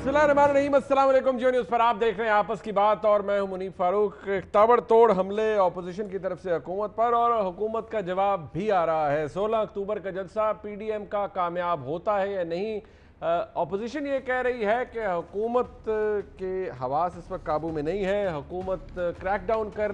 बिस्मिल्लाहिर्रहमानिर्रहीम, अस्सलाम वालेकुम। जियो न्यूज़ पर आप देख रहे हैं आपस की बात और मैं हूं मुनीफ फारूक। ताबड़तोड़ हमले ऑपोजिशन की तरफ से हुकूमत पर और हुकूमत का जवाब भी आ रहा है। 16 अक्टूबर का जलसा पीडीएम का कामयाब होता है या नहीं? ऑपोजिशन ये कह रही है कि हुकूमत के हवास इस वक्त काबू में नहीं है, हुकूमत क्रैकडाउन कर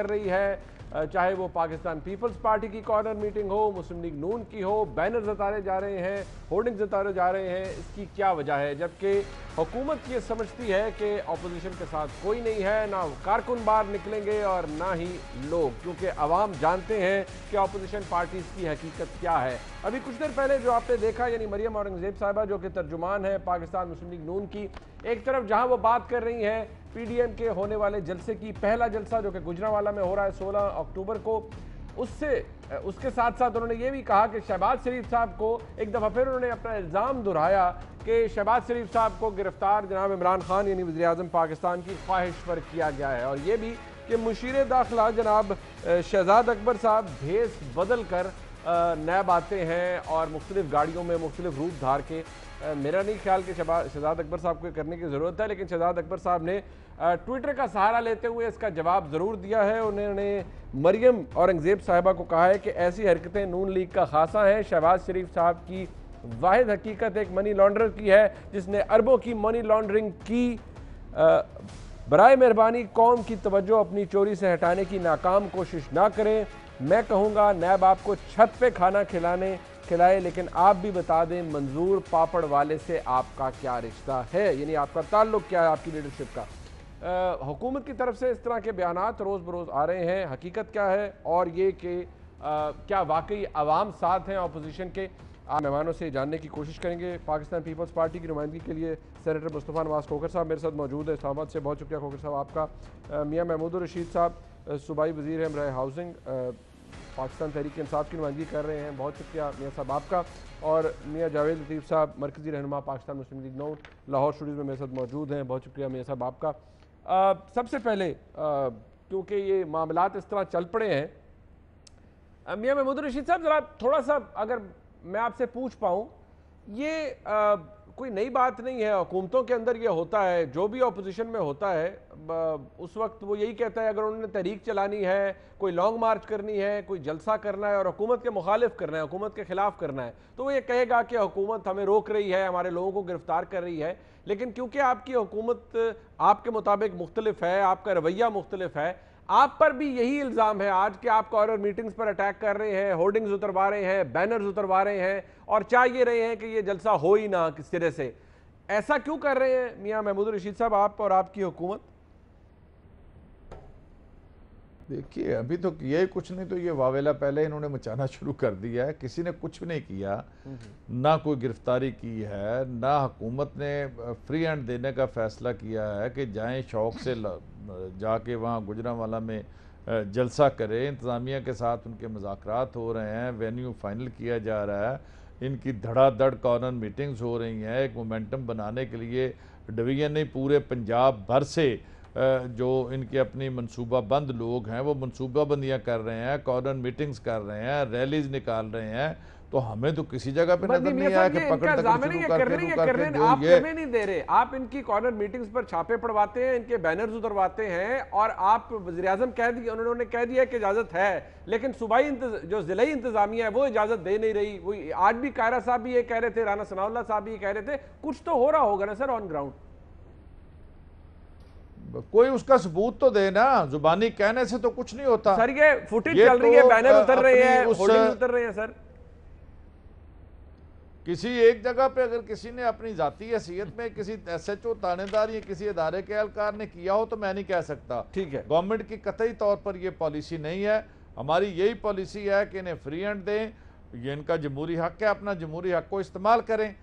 रही है। चाहे वो पाकिस्तान पीपल्स पार्टी की कॉर्नर मीटिंग हो, मुस्लिम लीग नून की हो, बैनर उतारे जा रहे हैं, होर्डिंग्स उतारे जा रहे हैं। इसकी क्या वजह है? जबकि हुकूमत ये समझती है कि अपोजिशन के साथ कोई नहीं है, ना कारकुन बाहर निकलेंगे और ना ही लोग, क्योंकि अवाम जानते हैं कि अपोजिशन पार्टीज़ की हकीकत क्या है। अभी कुछ देर पहले जो आपने देखा, यानी मरियम औरंगजेब साहिबा जो कि तर्जुमान है पाकिस्तान मुस्लिम लीग नून की, एक तरफ जहां वो बात कर रही हैं पीडीएम के होने वाले जलसे की, पहला जलसा जो कि गुजरांवाला में हो रहा है 16 अक्टूबर को, उसके साथ साथ उन्होंने ये भी कहा कि शहबाज शरीफ साहब को एक दफ़ा फिर उन्होंने अपना इल्ज़ाम दोहराया कि शहबाज शरीफ साहब को गिरफ्तार जनाब इमरान खान यानी वज़ीर आज़म पाकिस्तान की ख्वाहिश पर किया गया है। और ये भी कि मुशीर दाखिला जनाब शहजाद अकबर साहब भेस बदल कर नैब आते हैं और मुख्तलिफ गाड़ियों में मुख्तलिफ रूप धार के। मेरा नहीं ख्याल कि शहजाद अकबर साहब को करने की ज़रूरत है, लेकिन शहजाद अकबर साहब ने ट्विटर का सहारा लेते हुए इसका जवाब ज़रूर दिया है। उन्होंने मरियम औरंगजेब साहिबा को कहा है कि ऐसी हरकतें नून लीग का खासा हैं। शहबाज शरीफ साहब की वाहिद हकीकत एक मनी लॉन्ड्रर की है जिसने अरबों की मनी लॉन्ड्रिंग की। बराए मेहरबानी कौम की तवज्जो अपनी चोरी से हटाने की नाकाम कोशिश ना करें। मैं कहूँगा नैब आपको छत पे खाना खिलाए, लेकिन आप भी बता दें मंजूर पापड़ वाले से आपका क्या रिश्ता है, यानी आपका ताल्लुक क्या है आपकी लीडरशिप का। हुकूमत की तरफ से इस तरह के बयानात रोज़ बरोज़ आ रहे हैं, हकीकत क्या है और ये कि क्या वाकई अवाम साथ हैं अपोजिशन के? आप मेहमानों से जानने की कोशिश करेंगे। पाकिस्तान पीपल्स पार्टी की नुमाइंदगी के लिए सेनेटर मुस्तफ़ा नवाज़ खोखर साहब मेरे साथ मौजूद है इस्लामाबाद से। बहुत शुक्रिया खोखर साहब आपका। मियाँ महमूद रशीद साहब सूबाई वज़ीर हैं बराए हाउसिंग, पाकिस्तान तहरीक इंसाफ की नुमाइंदगी कर रहे हैं, बहुत शुक्रिया मियाँ साहब आपका। और मियाँ जावेद लतीफ़ साहब मरकज़ी रहनुमा पाकिस्तान मुस्लिम लीग नून लाहौर स्टूडियोज़ में मेरे साथ मौजूद हैं, बहुत शुक्रिया मियाँ साहब आपका। सबसे पहले क्योंकि ये मामलात इस तरह चल पड़े हैं, मियाँ महमूद रशीद साहब ज़रा थोड़ा सा अगर मैं आपसे पूछ पाऊँ, ये कोई नई बात नहीं है, हुकूमतों के अंदर ये होता है, जो भी अपोजिशन में होता है उस वक्त वो यही कहता है अगर उन्होंने तहरीक चलानी है, कोई लॉन्ग मार्च करनी है, कोई जलसा करना है और हुकूमत के मुखालिफ करना है, हुकूमत के खिलाफ करना है, तो वो ये कहेगा कि हुकूमत हमें रोक रही है, हमारे लोगों को गिरफ्तार कर रही है। लेकिन क्योंकि आपकी हुकूमत आपके मुताबिक मुख्तलिफ है, आपका रवैया मुख्तलिफ है, आप पर भी यही इल्ज़ाम है आज कि आप कॉर्नर मीटिंग्स पर अटैक कर रहे हैं, होर्डिंग्स उतरवा रहे हैं, बैनर्स उतरवा रहे हैं और चाह ये रहे हैं कि ये जलसा हो ही ना किस तरह से। ऐसा क्यों कर रहे हैं मियाँ महमूद रशीद साहब आप और आपकी हुकूमत? देखिए, अभी तो किया ही कुछ नहीं, तो ये वावेला पहले इन्होंने मचाना शुरू कर दिया है। किसी ने कुछ नहीं किया, ना कोई गिरफ्तारी की है, ना हुकूमत ने फ्री हैंड देने का फैसला किया है कि जाएं शौक से जाके वहाँ गुजरांवाला में जलसा करें। इंतज़ामिया के साथ उनके मुज़ाकरात हो रहे हैं, वेन्यू फाइनल किया जा रहा है, इनकी धड़ाधड़ कॉर्नर मीटिंग्स हो रही हैं। एक मोमेंटम बनाने के लिए डिवीज़न नहीं, पूरे पंजाब भर से जो इनके अपनी मनसूबा बंद लोग हैं वो मनसूबा बंदियाँ कर रहे हैं, कॉर्नर मीटिंग्स कर रहे हैं, रैलीज निकाल रहे हैं। तो हमें तो किसी जगह पे नजर नहीं आया कि पकड़ तकड़ शुरू करके जो आप ये करने नहीं दे रहे। आप इनकी कॉर्नर मीटिंग्स पर छापे पड़वाते हैं, इनके बैनर्स उतरवाते हैं और आप वज़ीर आज़म कह दिया, उन्होंने कह दिया कि इजाजत है, लेकिन सूबाई जो जिलाई इंतजामिया है वो इजाजत दे नहीं रही। वो आज भी कायरा साहब भी ये कह रहे थे, राना सनाउल्लाह साहब भी ये कह रहे थे, कुछ तो हो रहा होगा ना सर ऑन ग्राउंड? कोई उसका सबूत तो देना, जुबानी कहने से तो कुछ नहीं होता सर। ये फुटेज चल रही है, बैनर उतर रहे हैं, होर्डिंग्स उतर रहे हैं सर। किसी एक जगह पे अगर किसी ने अपनी जाती हैसियत में किसी एसएचओ थानेदार या किसी अदारे के एहलकार ने किया हो तो मैं नहीं कह सकता। ठीक है, गवर्नमेंट की कतई तौर पर यह पॉलिसी नहीं है। हमारी यही पॉलिसी है कि इन्हें फ्री हैंड दें, ये इनका जमहूरी हक है, अपना जमहूरी हक को इस्तेमाल करें।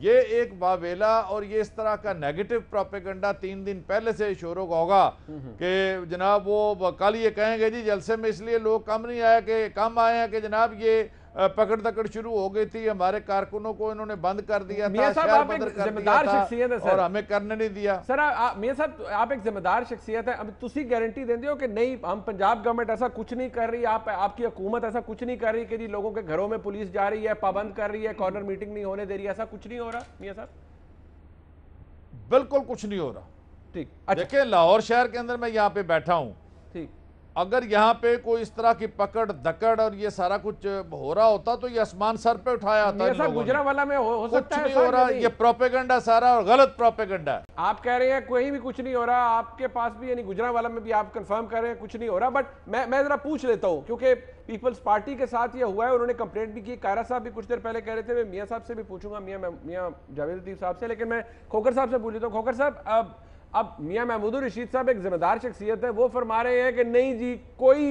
ये एक वावेला और ये इस तरह का नेगेटिव प्रोपेगेंडा 3 दिन पहले से शोर होगा कि जनाब वो कल ये कहेंगे जी जलसे में इसलिए लोग कम नहीं आए कि कम आए हैं कि जनाब ये पकड़ दकड़ शुरू हो गई थी, हमारे कारकुनों को इन्होंने बंद कर दिया था, शहर बंद कर दिया था और हमें करने नहीं दिया। सर मियां साहब आप एक जिम्मेदार शख्सियत है, अब तुसी गारंटी देंगे हो कि नहीं हम पंजाब गवर्नमेंट ऐसा कुछ नहीं कर रही, आपकी हुकूमत ऐसा कुछ नहीं कर रही कि जी लोगों के घरों में पुलिस जा रही है, पाबंद कर रही है, कॉर्नर मीटिंग नहीं होने दे रही है, ऐसा कुछ नहीं हो रहा मियां साहब? बिल्कुल कुछ नहीं हो रहा। ठीक, अच्छा देखिए लाहौर शहर के अंदर मैं यहाँ पे बैठा हूँ, ठीक, अगर यहाँ पे कोई इस तरह की पकड़ दकड़ और ये सारा कुछ हो रहा होता तो ये आसमान सर पे उठाया आता मियां इन साहब लोगों ने। गुजरांवाला में हो कुछ सकता है नहीं ऐसा हो या रहा, नहीं? ये प्रोपेगेंडा सारा और गलत प्रोपेगेंडा है। आप कह रहे हैं कोई भी कुछ नहीं हो रहा, आपके पास भी यानी गुजरांवाला में भी आप कंफर्म कर रहे हैं कुछ नहीं हो रहा, बट मैं जरा पूछ लेता हूं क्योंकि पीपल्स पार्टी के साथ ये हुआ है, उन्होंने कंप्लेंट भी की। कायरा साहब भी कुछ देर पहले कह रहे थे, मैं मियां साहब से भी पूछूंगा, मियां जावेद लतीफ साहब से, लेकिन मैं खोखर साहब से पूछ लेता हूं। खोखर साहब, अब मियां महमूदुर रशीद साहब एक जिम्मेदार शख्सियत है, वो फरमा रहे हैं कि नहीं जी कोई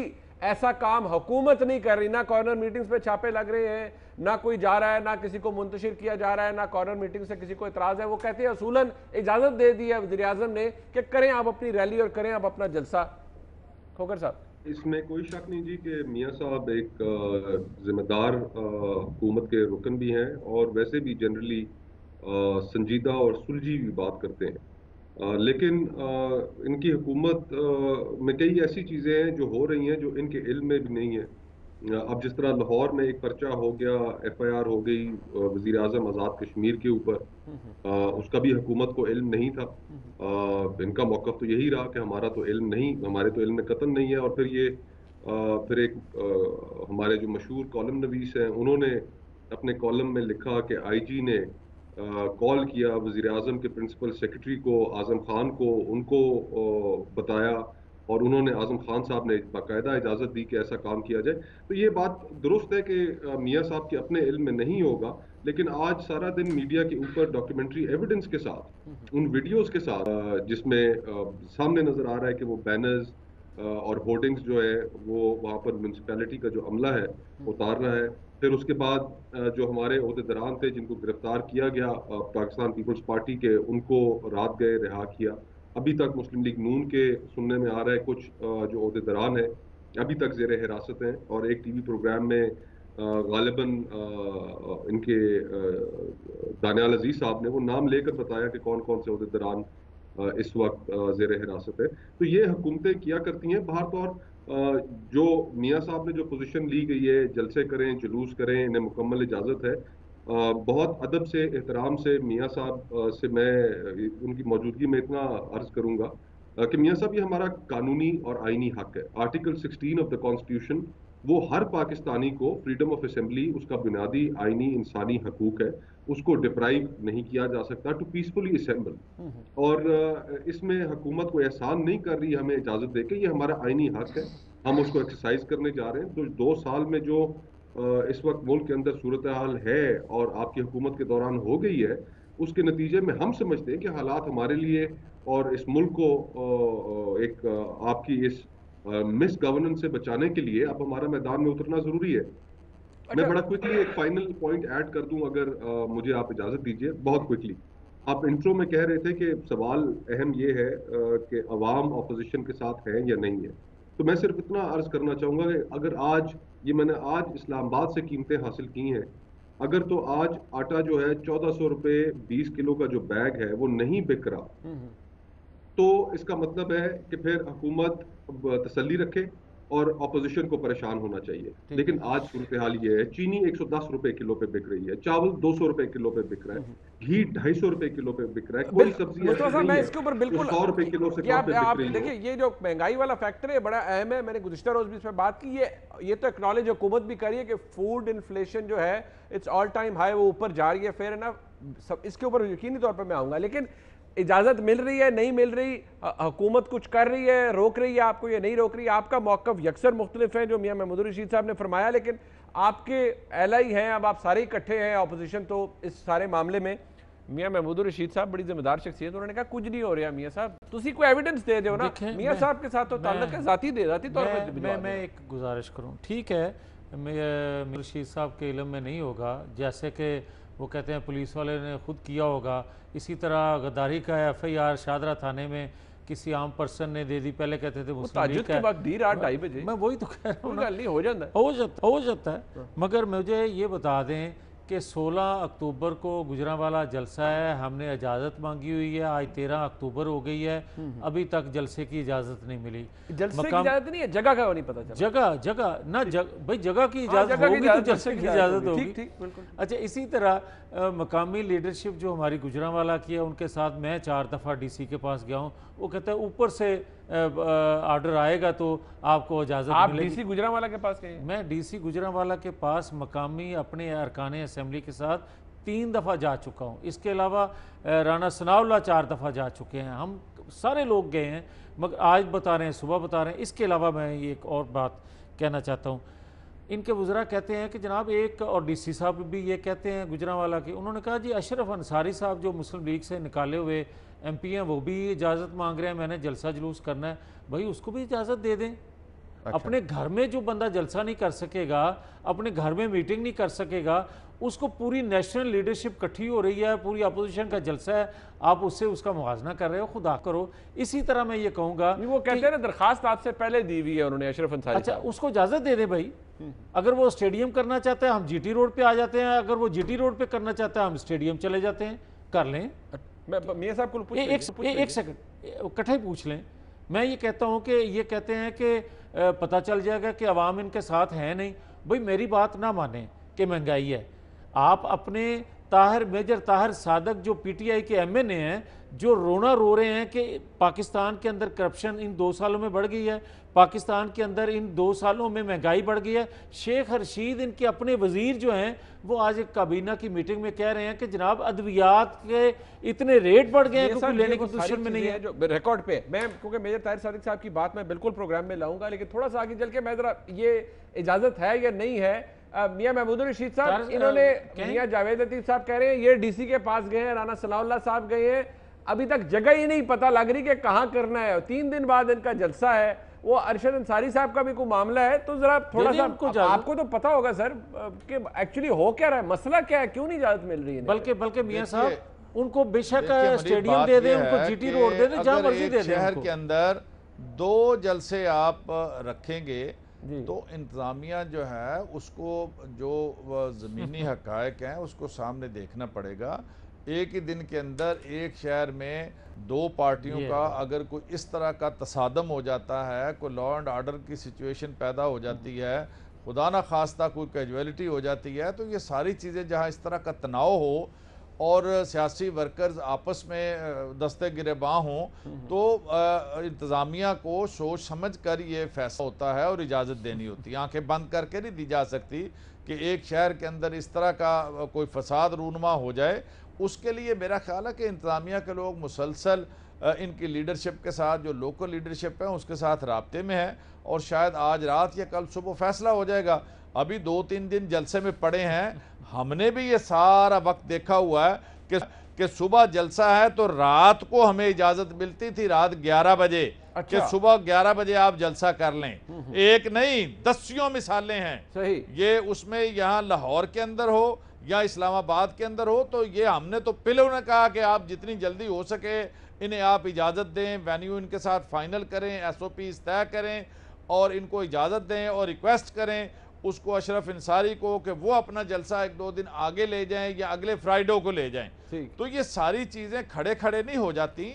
ऐसा काम हुकूमत नहीं कर रही, ना कॉर्नर मीटिंग्स पे छापे लग रहे हैं, ना कोई जा रहा है, ना किसी को मुंतशिर किया जा रहा है, ना कॉर्नर मीटिंग से किसी को इतराज है। वो कहते हैं असूलन इजाजत दे दी है वज़ीर आज़म ने कि करें आप अपनी रैली और करें आप अपना जलसा। खोखर साहब, इसमें कोई शक नहीं जी कि मियां साहब एक जिम्मेदार हुकूमत के रुकन भी हैं और वैसे भी जनरली संजीदा और सुलझी भी बात करते हैं। लेकिन इनकी हुकूमत में कई ऐसी चीज़ें हैं जो हो रही हैं जो इनके इल्म में भी नहीं है। अब जिस तरह लाहौर में एक पर्चा हो गया, FIR हो गई वज़ीर आज़म आज़ाद कश्मीर के ऊपर, उसका भी हुकूमत को इल्म नहीं था। इनका मौक़िफ़ तो यही रहा कि हमारा तो इल्म नहीं, हमारे तो इल्म में कतन नहीं है। और फिर ये फिर एक हमारे जो मशहूर कॉलम नवीस हैं उन्होंने अपने कॉलम में लिखा कि IG ने कॉल किया वज़ीर आज़म के प्रिंसिपल सेक्रेटरी को, आज़म खान को, उनको बताया और उन्होंने आज़म खान साहब ने बाकायदा इजाज़त दी कि ऐसा काम किया जाए। तो ये बात दुरुस्त है कि मियां साहब के अपने इल्म में नहीं होगा, लेकिन आज सारा दिन मीडिया के ऊपर डॉक्यूमेंट्री एविडेंस के साथ, उन वीडियोस के साथ जिसमें सामने नज़र आ रहा है कि वो बैनर्स और होर्डिंग्स जो है वो वहाँ पर म्यूनसिपैलिटी का जो अमला है उतार रहा है। फिर उसके बाद जो हमारे ओहदेदारान थे जिनको गिरफ्तार किया गया पाकिस्तान पीपल्स पार्टी के, उनको रात गए रिहा किया। अभी तक मुस्लिम लीग नून के सुनने में आ रहा है कुछ जो ओहदेदारान है अभी तक ज़ेर हिरासत हैं। और एक TV प्रोग्राम में गालिबन इनके दानियाल अजीज साहब ने वो नाम लेकर बताया कि कौन कौन से ओहदेदारान इस वक्त ज़ेर हिरासत है। तो ये हुकूमतें किया करती हैं। बाहर तौर जो मियां साहब ने जो पोजीशन ली गई है, जलसे करें, जुलूस करें, इन्हें मुकम्मल इजाज़त है। बहुत अदब से, एहतराम से मियां साहब से मैं उनकी मौजूदगी में इतना अर्ज करूंगा कि मियां साहब ये हमारा कानूनी और आईनी हक है। आर्टिकल 16 ऑफ द कॉन्स्टिट्यूशन वो हर पाकिस्तानी को फ्रीडम ऑफ असेंबली, उसका बुनियादी आईनी इंसानी हकूक है, उसको डिप्राइव नहीं किया जा सकता टू पीसफुली असेंबल। और इसमें हुकूमत को एहसान नहीं कर रही हमें इजाज़त दे के, ये हमारा आईनी हक है, हम उसको एक्सरसाइज करने जा रहे हैं। तो 2 साल में जो इस वक्त मुल्क के अंदर सूरत हाल है और आपकी हुकूमत के दौरान हो गई है, उसके नतीजे में हम समझते हैं कि हालात हमारे लिए और इस मुल्क को एक आपकी इस मिस गवर्नेंस से बचाने के लिए अब हमारा मैदान में उतरना जरूरी है। मैं बड़ा क्विकली एक फाइनल पॉइंट ऐड कर दूं अगर मुझे आप इजाजत दीजिए, बहुत क्विकली। आप इंट्रो में कह रहे थे कि सवाल अहम ये है कि अवाम अपोजिशन के साथ है या नहीं है। तो मैं सिर्फ इतना अर्ज करना चाहूंगा कि अगर आज ये मैंने आज इस्लामाबाद से कीमतें हासिल की हैं, अगर तो आज आटा जो है 1400 रुपये 20 किलो का जो बैग है वो नहीं बिक रहा, तो इसका मतलब है कि फिर हुकूमत तसल्ली रखे और अपोजिशन को परेशान होना चाहिए। लेकिन आज सूरत हाल ये है, चीनी 110 रुपए किलो पे बिक रही है, चावल 200 रुपए किलो पे बिक रहा है, घी 250 रुपए किलो पे बिक रहा है, कोई सब्जी मैं इसके ऊपर बिल्कुल 100 रुपए किलो से कम पे बिक रही है। देखिए ये जो महंगाई वाला फैक्टर है बड़ा अहम है, मैंने गुज़िश्ता रोज भी इस पर बात की। ये तो एक्नॉलेज हुकूमत भी करी है कि फूड इन्फ्लेशन जो है इट्स ऑल टाइम हाई, वो ऊपर जा रही है। फेयर है ना, इसके ऊपर यकीनी तौर पर मैं आऊंगा। लेकिन इजाजत मिल रही है, नहीं मिल रही, हुकूमत कुछ कर रही है, रोक रही है आपको या नहीं रोक रही, आपका मौक़िफ़ यकसर मुख्तलिफ है जो मियां महमूदुर रशीद साहब ने फरमाया। लेकिन आपके एलाई हैं, अब आप सारे इकट्ठे हैं अपोजिशन, तो इस सारे मामले में मियां महमूदुर रशीद साहब बड़ी जिम्मेदार शख्सियत, उन्होंने कहा कुछ नहीं हो रहा मियां साहब, तुसी कोई एविडेंस दे दो ना। मियां साहब के साथ तो ताल्लुक है जाती तौर पर। मैं एक गुजारिश करूँ, ठीक है मियां रशीद साहब के इल्म में नहीं होगा, जैसे कि वो कहते हैं पुलिस वाले ने खुद किया होगा, इसी तरह गद्दारी का FIR शादरा थाने में किसी आम पर्सन ने दे दी। पहले कहते थे मुस्लिम लीग के वक्त दी रात 2:30 बजे, मैं वही तो कह रहा हूँ, हो जाता है। मगर मुझे ये बता दें कि 16 अक्टूबर को गुजरांवाला जलसा है, हमने इजाज़त मांगी हुई है, आज 13 अक्टूबर हो गई है, अभी तक जलसे की इजाज़त नहीं मिली। जलसे की इजाजत नहीं है, जगह का नहीं पता चला। जगह ना भाई जगह की इजाज़त होगी तो जलसे की इजाज़त होगी। ठीक, बिल्कुल। अच्छा, इसी तरह मकामी लीडरशिप जो हमारी गुजरांवाला की है, उनके साथ मैं 4 दफ़ा डीसी के पास गया हूँ। वो कहता है ऊपर से ऑर्डर आएगा तो आपको इजाज़त मिलेगी। डीसी गुजरांवाला के पास गए? मैं डीसी गुजरांवाला के पास मकामी अपने अरकान असेंबली के साथ 3 दफ़ा जा चुका हूँ। इसके अलावा राना सनाउल्लाह 4 दफ़ा जा चुके हैं। हम सारे लोग गए हैं, मगर आज बता रहे हैं, सुबह बता रहे हैं। इसके अलावा मैं ये एक और बात कहना चाहता हूँ। इनके वज़रा कहते हैं कि जनाब एक, और डीसी साहब भी ये कहते हैं गुजरांवाला के, उन्होंने कहा जी अशरफ अंसारी साहब जो मुस्लिम लीग से निकाले हुए MP हैं वो भी इजाज़त मांग रहे हैं, मैंने जलसा जुलूस करना है। भाई उसको भी इजाज़त दे दें। अपने घर में जो बंदा जलसा नहीं कर सकेगा, अपने घर में मीटिंग नहीं कर सकेगा, उसको पूरी नेशनल लीडरशिप इकट्ठी हो रही है, पूरी अपोजिशन का जलसा है, आप उससे उसका मुवाजना कर रहे हो, खुदा करो। इसी तरह मैं ये कहूँगा, वो कहते हैं ना दरखास्त आपसे पहले दी हुई है उन्होंने अशरफ अंसारी। अच्छा उसको इजाज़त दे दे भाई। अगर वो स्टेडियम करना चाहता है हम GT रोड पे आ जाते हैं, अगर वो GT रोड पे करना चाहता है हम स्टेडियम चले जाते हैं, कर लें। मियां साहब को एक सेकंड इकट्ठा ही पूछ लें। मैं ये कहता हूँ कि ये कहते हैं कि पता चल जाएगा कि अवाम इनके साथ है नहीं। भाई मेरी बात ना माने कि महंगाई है, आप अपने मेजर ताहिर सादक जो PTI के MNA हैं, जो रोना रो रहे हैं कि पाकिस्तान के अंदर करप्शन इन 2 सालों में बढ़ गई है, पाकिस्तान के अंदर इन 2 सालों में महंगाई बढ़ गई है। शेख रशीद इनके अपने वजीर जो हैं वो आज एक काबीना की मीटिंग में कह रहे हैं कि जनाब अद्वियात के इतने रेट बढ़ गए हैं कि लेने की पोजीशन में नहीं है। जो रिकॉर्ड पे मैं, क्योंकि मेजर ताहिर सादिक साहब की बात मैं बिल्कुल प्रोग्राम में लाऊंगा, लेकिन थोड़ा सा आगे चल के मैं जरा ये इजाजत है या नहीं है। मियां महमूद रशीद साहब, इन्होंने मियां जावेद लतीफ साहब कह रहे हैं ये डीसी के पास गए हैं, राना सनाउल्लाह साहब गए हैं, अभी तक जगह ही नहीं पता लग रही कि कहाँ करना है। 3 दिन बाद इनका जलसा है, वो अरशद अंसारी साहब का भी कोई मामला है, तो जरा थोड़ा सा आपको तो पता होगा सर कि एक्चुअली हो क्या रहा है, मसला क्या है, क्यों नहीं इजाजत मिल रही है। बल्कि मियां साहब उनको बेशक स्टेडियम दे दें, उनको GT रोड दे दें, जहां मर्जी दे दें। शहर के अंदर 2 जलसे आप रखेंगे तो इंतजामिया जो है उसको जो ज़मीनी हक़ाइक़ हैं उसको सामने देखना पड़ेगा। एक ही दिन के अंदर एक शहर में 2 पार्टियों का अगर कोई इस तरह का तसादम हो जाता है, कोई लॉ एंड ऑर्डर की सिचुएशन पैदा हो जाती है, खुदा न खास्ता कोई कैजुअलिटी हो जाती है, तो ये सारी चीज़ें जहाँ इस तरह का तनाव हो और सियासी वर्कर्स आपस में दस्ते गिरेबां हों, तो इंतज़ामिया को सोच समझ कर ये फैसला होता है और इजाज़त देनी होती है। आंखें बंद करके नहीं दी जा सकती कि एक शहर के अंदर इस तरह का कोई फसाद रूनुमा हो जाए। उसके लिए मेरा ख्याल है कि इंतज़ामिया के लोग मुसलसल इनकी लीडरशिप के साथ, जो लोकल लीडरशिप है उसके साथ राब्ते में है, और शायद आज रात या कल सुबह फैसला हो जाएगा। अभी 2-3 दिन जलसे में पड़े हैं, हमने भी ये सारा वक्त देखा हुआ है कि सुबह जलसा है तो रात को हमें इजाज़त मिलती थी रात 11 बजे। अच्छा। कि सुबह 11 बजे आप जलसा कर लें। एक नहीं, दसियों मिसालें हैं। सही। ये उसमें यहाँ लाहौर के अंदर हो या इस्लामाबाद के अंदर हो, तो ये हमने तो पहले उन्हें कहा कि आप जितनी जल्दी हो सके इन्हें आप इजाज़त दें, वेन्यू इनके साथ फाइनल करें, SOPs तय करें और इनको इजाज़त दें और रिक्वेस्ट करें उसको अशरफ अंसारी को कि वो अपना जलसा 1-2 दिन आगे ले जाएं या अगले फ्राइडे को ले जाएं। तो ये सारी चीज़ें खड़े खड़े नहीं हो जाती,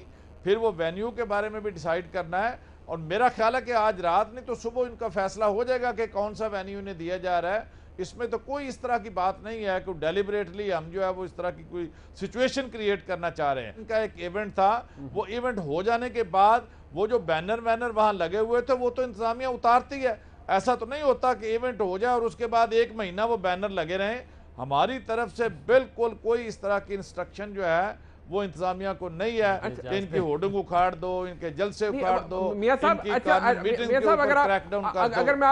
फिर वो वेन्यू के बारे में भी डिसाइड करना है। और मेरा ख्याल है कि आज रात नहीं तो सुबह इनका फैसला हो जाएगा कि कौन सा वेन्यू इन्हें दिया जा रहा है। इसमें तो कोई इस तरह की बात नहीं है कि डेलिबरेटली हम जो है वो इस तरह की कोई सिचुएशन क्रिएट करना चाह रहे हैं। इनका एक इवेंट था, वो इवेंट हो जाने के बाद वो जो बैनर वहां लगे हुए थे वो तो इंतजामिया उतारती है। ऐसा तो नहीं होता कि इवेंट हो जाए और उसके बाद 1 महीना वो बैनर लगे रहें। हमारी तरफ से बिल्कुल कोई इस तरह की इंस्ट्रक्शन जो है वो इंतजामिया को नहीं है। अच्छा, इनकी होर्डिंग उखाड़ दो, इनके जलसे उखाड़ दो। मियां साहब, अगर मैं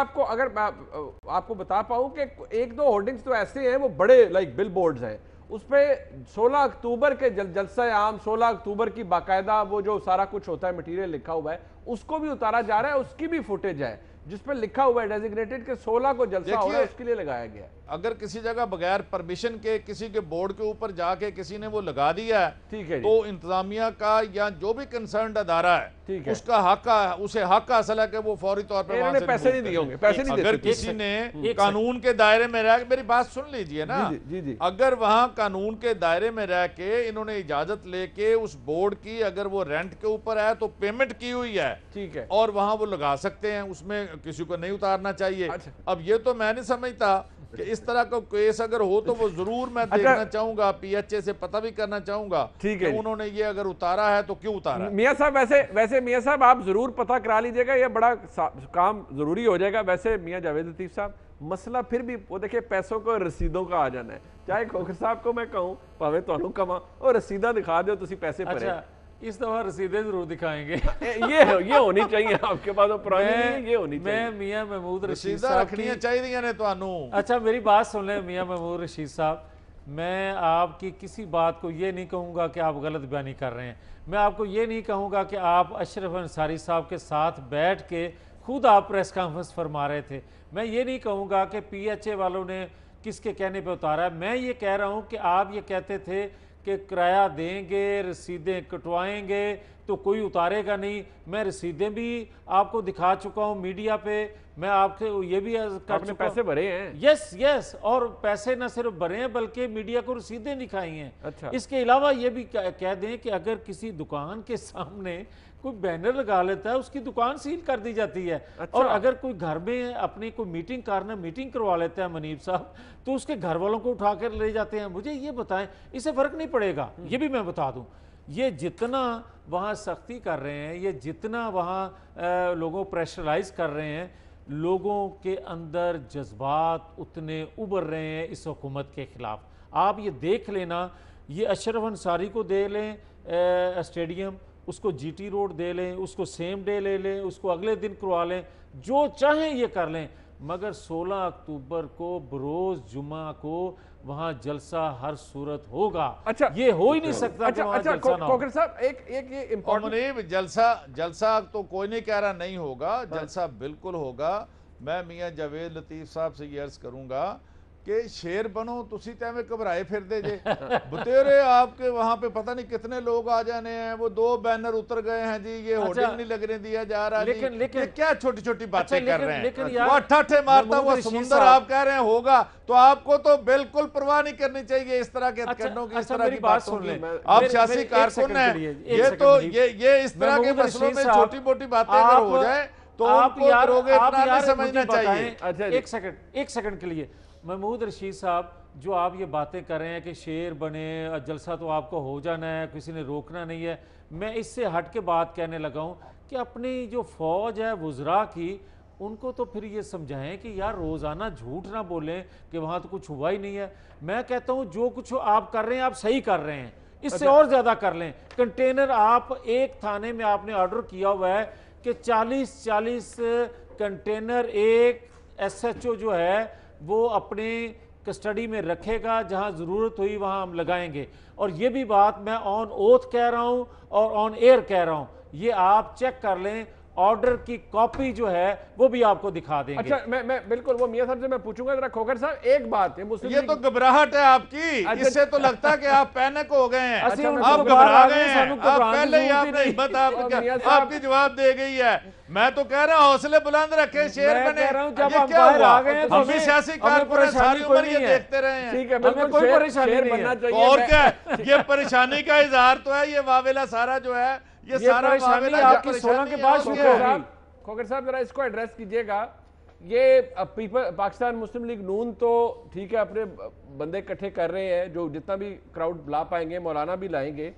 आपको बता पाऊं कि 1-2 होर्डिंग्स तो ऐसे हैं वो बड़े लाइक बिल बोर्ड्स हैं, उस पर 16 अक्टूबर के जलसा आम, 16 अक्टूबर की बाकायदा वो जो सारा कुछ होता है मटीरियल लिखा हुआ है उसको भी उतारा जा रहा है, उसकी भी फुटेज है जिस पर लिखा हुआ है डेजिग्नेटेड के 16 को जलसा हो रहा है, उसके लिए लगाया गया है। अगर किसी जगह बगैर परमिशन के किसी के बोर्ड के ऊपर जाके किसी ने वो लगा दिया है, ठीक है जी। तो इंतजामिया का या जो भी कंसर्न अदारा है, ठीक है, उसका हक, उसे हक हासिल है कि वो फौरी तौर पर वहां से पैसे नहीं दिए होंगे, पैसे नहीं अगर देते। किसी ने कानून के दायरे में रह, मेरी बात सुन लीजिए ना, जी जी। अगर वहां कानून के दायरे में रह के इन्होंने इजाजत लेके उस बोर्ड की, अगर वो रेंट के ऊपर है तो पेमेंट की हुई है, ठीक है, और वहां वो लगा सकते हैं, उसमें किसी को नहीं उतारना चाहिए। अच्छा। अब ये तो मैं नहीं समझता कि इस तरह का केस अगर हो तो वो जरूर मैं देखना चाहूंगा, पीएचए से पता भी करना चाहूंगा, ठीक है, उन्होंने ये अगर उतारा है तो क्यों उतारा है। मियां साहब वैसे मियां साहब आप जरूर पता करा लीजिएगा, ये बड़ा काम जरूरी हो जाएगा। वैसे मियां जावेद लतीफ साहब, मसला फिर भी वो देखिए पैसों को रसीदों का आ जाना है। चाहे खोखर साहब को मैं कहूं भावे तुहानू कमा और रसीदा दिखा दो तुसी पैसे भरे। अच्छा, इस दफा रसीदें जरूर दिखाएंगे। ये होनी चाहिए आपके पास, वो पुरानी नहीं है, ये होनी चाहिए। मैं मियां महमूद रशीद रसीदा साहब रखनियां चाहिए ने तुहानू। अच्छा मेरी बात सुन लें मियां महमूद रशीद साहब, मैं आपकी किसी बात को ये नहीं कहूँगा कि आप गलत बयानी कर रहे हैं। मैं आपको ये नहीं कहूँगा कि आप अशरफ अंसारी साहब के साथ बैठ के खुद आप प्रेस कॉन्फ्रेंस फरमा रहे थे। मैं ये नहीं कहूँगा कि पीएचए वालों ने किसके कहने पे उतारा है। मैं ये कह रहा हूँ कि आप ये कहते थे कि किराया देंगे, रसीदें कटवाएंगे तो कोई उतारेगा नहीं। मैं रसीदें भी आपको दिखा चुका हूँ मीडिया पे, मैं आपके ये भी आपने पैसे भरे हैं। यस यस, और पैसे न सिर्फ भरे हैं बल्कि मीडिया को रसीदें दिखाई हैं। अच्छा। इसके अलावा ये भी कह दें कि अगर किसी दुकान के सामने कोई बैनर लगा लेता है उसकी दुकान सील कर दी जाती है। अच्छा। और अगर कोई घर में अपनी कोई मीटिंग करवा लेता है मनीब साहब, तो उसके घर वालों को उठा कर ले जाते हैं। मुझे ये बताएं, इससे फर्क नहीं पड़ेगा। ये भी मैं बता दूं, ये जितना वहाँ सख्ती कर रहे हैं, ये जितना वहाँ लोगों को प्रेशराइज कर रहे हैं, लोगों के अंदर जज्बात उतने उभर रहे हैं इस हुकूमत के खिलाफ। आप ये देख लेना, ये अशरफ अंसारी को दे लें स्टेडियम, उसको जीटी रोड दे लें, उसको सेम डे ले लें, उसको अगले दिन करवा लें, जो चाहें ये कर लें, मगर 16 अक्टूबर को बरोज जुमा को वहां जलसा हर सूरत होगा। अच्छा, ये हो ही नहीं सकता। अच्छा, कोकर साहब एक ये इम्पोर्टेंट जलसा तो कोई नहीं कह रहा नहीं होगा, जलसा बिल्कुल होगा। मैं मियां जावेद लतीफ साहब से ये अर्ज करूंगा कि शेर बनो, तुसी तो एवं घबराए फिर दे जे बतेरे आपके वहां पे पता नहीं कितने लोग आ जाने हैं, वो 2 बैनर उतर गए हैं जी, ये होर्डिंग नहीं लगने दिया जा रहा। लेकिन क्या छोटी छोटी बातें कर रहे हैं, वो अट्ठे मारता हुआ समुंदर आप कह रहे हैं होगा, तो आपको तो बिल्कुल परवाह नहीं करनी चाहिए इस तरह के हथकंडों की, इस तरह की बातों की। आप सियासी कारकुन हैं, ये तो ये इस तरह के मसलों में छोटी मोटी बातें अगर हो जाए तो आपको करोगे इतना नहीं समझना चाहिए। एक सेकंड के लिए महमूद रशीद साहब, जो आप ये बातें कर रहे हैं कि शेर बने, जलसा तो आपको हो जाना है, किसी ने रोकना नहीं है, मैं इससे हट के बात कहने लगा हूँ कि अपनी जो फौज है वुज़रा की, उनको तो फिर ये समझाएं कि यार रोज़ाना झूठ ना बोलें कि वहाँ तो कुछ हुआ ही नहीं है। मैं कहता हूँ जो कुछ आप कर रहे हैं आप सही कर रहे हैं, इससे और ज़्यादा कर लें। कंटेनर आप एक थाने में आपने ऑर्डर किया हुआ है कि 40 कंटेनर एक SHO जो है वो अपने कस्टडी में रखेगा, जहां जरूरत हुई वहां हम लगाएंगे। और ये भी बात मैं ऑन ओथ कह रहा हूं और ऑन एयर कह रहा हूं, ये आप चेक कर लें, ऑर्डर की कॉपी जो है वो भी आपको दिखा देंगे। अच्छा, मैं बिल्कुल वो मियां साहब से मैं पूछूंगा। जरा खोखर साहब एक बात है, मुस्लिम ये तो घबराहट है आपकी, इससे तो लगता है कि आप पैनिक हो गए हैं, आप घबरा गए हैं, आप पहले ही आपने हिम्मत आपकी जवाब दे गई है। मैं तो कह रहा हूं हौसले बुलंद रखे, शेर बने। जब हम बाहर आ गए हैं तो हम भी सियासी कारकुन सारी उम्र ये देखते रहे हैं। ठीक है, बिल्कुल कोई परेशानी बनना चाहिए। और क्या, ये परेशानी का इजहार तो है, ये वावेला सारा जो है ये सारा परेशानी आपकी 16 के बाद शुरू होगी। खोखर साहब जरा इसको एड्रेस कीजिएगा। ये पाकिस्तान मुस्लिम लीग नून तो ठीक है, अपने बंदे इकट्ठे कर रहे हैं, जो जितना भी क्राउड ला पाएंगे, मौलाना भी लाएंगे।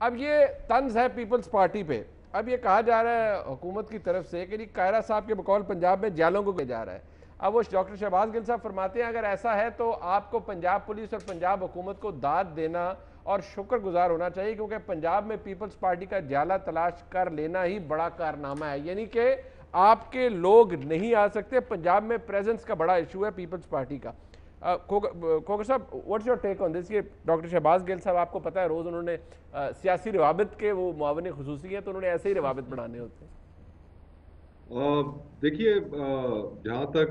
अब ये तंज है पीपल्स पार्टी पे। अब ये कहा जा रहा है हुकूमत की तरफ से कि कायरा साहब के बकौल पंजाब में जालों को किया जा रहा है। अब वो डॉक्टर शहबाज गिल साहब फरमाते हैं अगर ऐसा है तो आपको पंजाब पुलिस और पंजाब हुकूमत को दाद देना और शुक्रगुजार होना चाहिए, क्योंकि पंजाब में पीपल्स पार्टी का जाला तलाश कर लेना ही बड़ा कारनामा है। यानी कि आपके लोग नहीं आ सकते, पंजाब में प्रेजेंस का बड़ा इशू है पीपल्स पार्टी का। Khokhar sahab, what's your take on this? ये डॉक्टर शहबाज गिल साहब, आपको पता है रोज उन्होंने सियासी रवाबित के वो मुआवन खुसूसी है, तो उन्होंने ऐसे ही रवाबित बनाने होते हैं। देखिए, जहाँ तक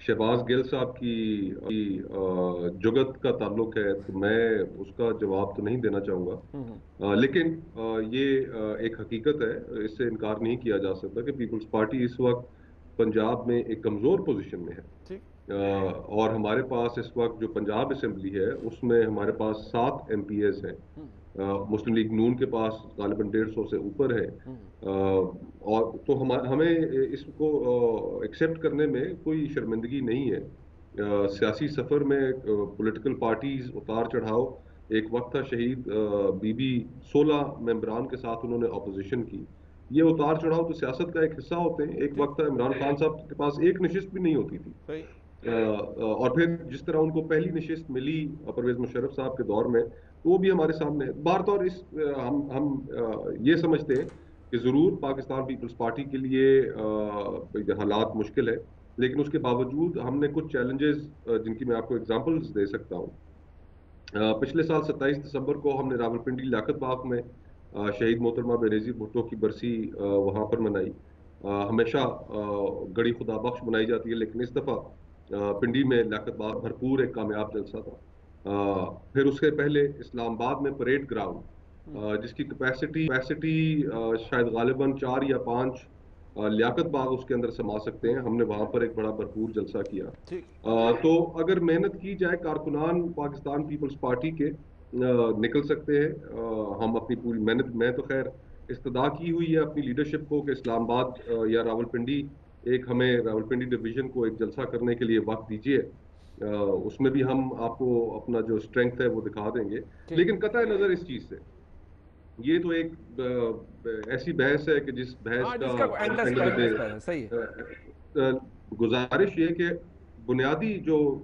शहबाज गिल साहब की जुगत का ताल्लुक है, तो मैं उसका जवाब तो नहीं देना चाहूँगा। लेकिन ये एक हकीकत है, इससे इनकार नहीं किया जा सकता कि पीपल्स पार्टी इस वक्त पंजाब में एक कमज़ोर पोजीशन में है। ठीक। और हमारे पास इस वक्त जो पंजाब असेंबली है उसमें हमारे पास 7 MPs हैं। मुस्लिम लीग नून के पास गालिबन 150 से ऊपर है। और तो हमें इसको एक्सेप्ट करने में कोई शर्मिंदगी नहीं है। सियासी सफर में पॉलिटिकल पार्टीज उतार चढ़ाव, एक वक्त था शहीद बीबी 16 मेंबरान के साथ उन्होंने अपोजिशन की। ये उतार चढ़ाव तो सियासत का एक हिस्सा होते हैं। एक वक्त था इमरान खान साहब के पास एक नशिस्त भी नहीं होती थी। सही। और फिर जिस तरह उनको पहली नशिस्त मिली परवेज मुशर्रफ साहब के दौर में, तो वो भी हमारे सामने है। बारतौर हम ये समझते हैं कि जरूर पाकिस्तान पीपल्स पार्टी के लिए हालात मुश्किल है, लेकिन उसके बावजूद हमने कुछ चैलेंजेस जिनकी मैं आपको एग्जांपल्स दे सकता हूँ। पिछले साल 27 दिसंबर को हमने रावलपिंडी लियाकत बाग में शहीद मोहतरमा बेनज़ीर भुट्टो की बरसी वहाँ पर मनाई। हमेशा गड़ी खुदा बख्श मनाई जाती है, लेकिन इस दफ़ा पिंडी में लियाकत बाग भरपूर एक कामयाब जलसा था। फिर उसके पहले इस्लामाबाद में परेड ग्राउंड, जिसकी कैपेसिटी शायद गालिबन 4 या 5 लियाकत बाग उसके अंदर समा सकते हैं, हमने वहां पर एक बड़ा भरपूर जलसा किया। तो अगर मेहनत की जाए, कारकुनान पाकिस्तान पीपल्स पार्टी के निकल सकते हैं। हम अपनी पूरी मेहनत, मैं तो खैर इस्तदा की हुई है अपनी लीडरशिप को कि इस्लामाबाद या रावलपिंडी, एक हमें रावलपिंडी डिवीजन को एक जलसा करने के लिए वक्त दीजिए। उसमें भी हम आपको अपना जो स्ट्रेंथ है वो दिखा देंगे। लेकिन कतई नजर इस चीज से, ये तो एक ऐसी बहस है कि जिस बहस का सही है। गुजारिश ये कि बुनियादी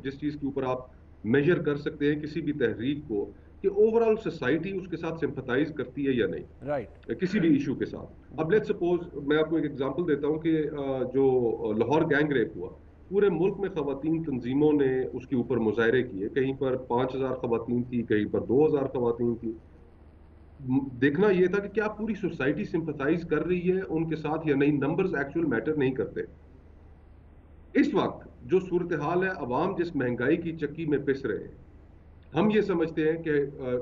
जिस चीज के ऊपर आप मेजर कर सकते हैं किसी भी तहरीक को, कि ओवरऑल सोसाइटी उसके साथ सिंपथाइज करती है या नहीं, राइट, किसी भी इशू के साथ। अब लेट्स सपोज मैं आपको एक एग्जांपल देता हूं कि जो लाहौर गैंग रेप हुआ, पूरे मुल्क में खवातीन तंजीमों ने उसके ऊपर मुजाहरे किए। कहीं पर 5000 खवातीन थी, कहीं पर 2000 खवातीन थी। देखना यह था कि क्या पूरी सोसाइटी सिंपथाइज कर रही है उनके साथ या नहीं। नंबर्स एक्चुअल मैटर नहीं करते। इस वक्त जो सूरत हाल है, अवाम जिस महंगाई की चक्की में पिस रहे हैं, हम ये समझते हैं कि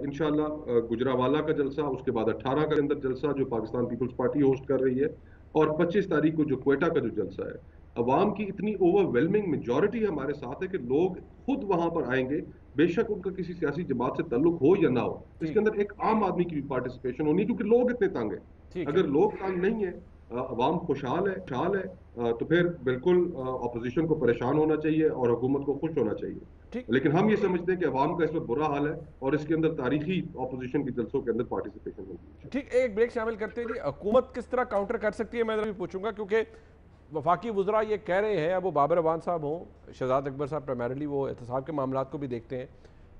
इंशाल्लाह गुजरावाला का जलसा, उसके बाद 18 के अंदर जलसा जो पाकिस्तान पीपल्स पार्टी होस्ट कर रही है, और 25 तारीख को जो क्वेटा का जो जलसा है, अवाम की इतनी ओवरवेलमिंग मेजॉरिटी हमारे साथ है कि लोग खुद वहां पर आएंगे। बेशक उनका किसी सियासी जमात से ताल्लुक हो या ना हो, इसके अंदर एक आम आदमी की भी पार्टिसिपेशन होनी, क्योंकि लोग इतने तंग हैं। अगर लोग तंग नहीं है, अवाम खुशहाल है, तो फिर बिल्कुल अपोजिशन को परेशान होना चाहिए और हुकूमत को खुश होना चाहिए। लेकिन हम ये समझते हैं कि अवाम का इसमें बुरा हाल है और इसके अंदर तारीखी अपोजिशन के जलसों के अंदर पार्टिसिपेशन होगी। ठीक, एक ब्रेक शामिल करते हैं जी। हुकूमत किस तरह काउंटर कर सकती है, मैं भी पूछूंगा, क्योंकि वफाकी वज़रा ये कह रहे हैं, अब वो बाबर अवान साहब हों, शहजाद अकबर साहब, प्राइमरली वो एहतसाब के मामलात को भी देखते हैं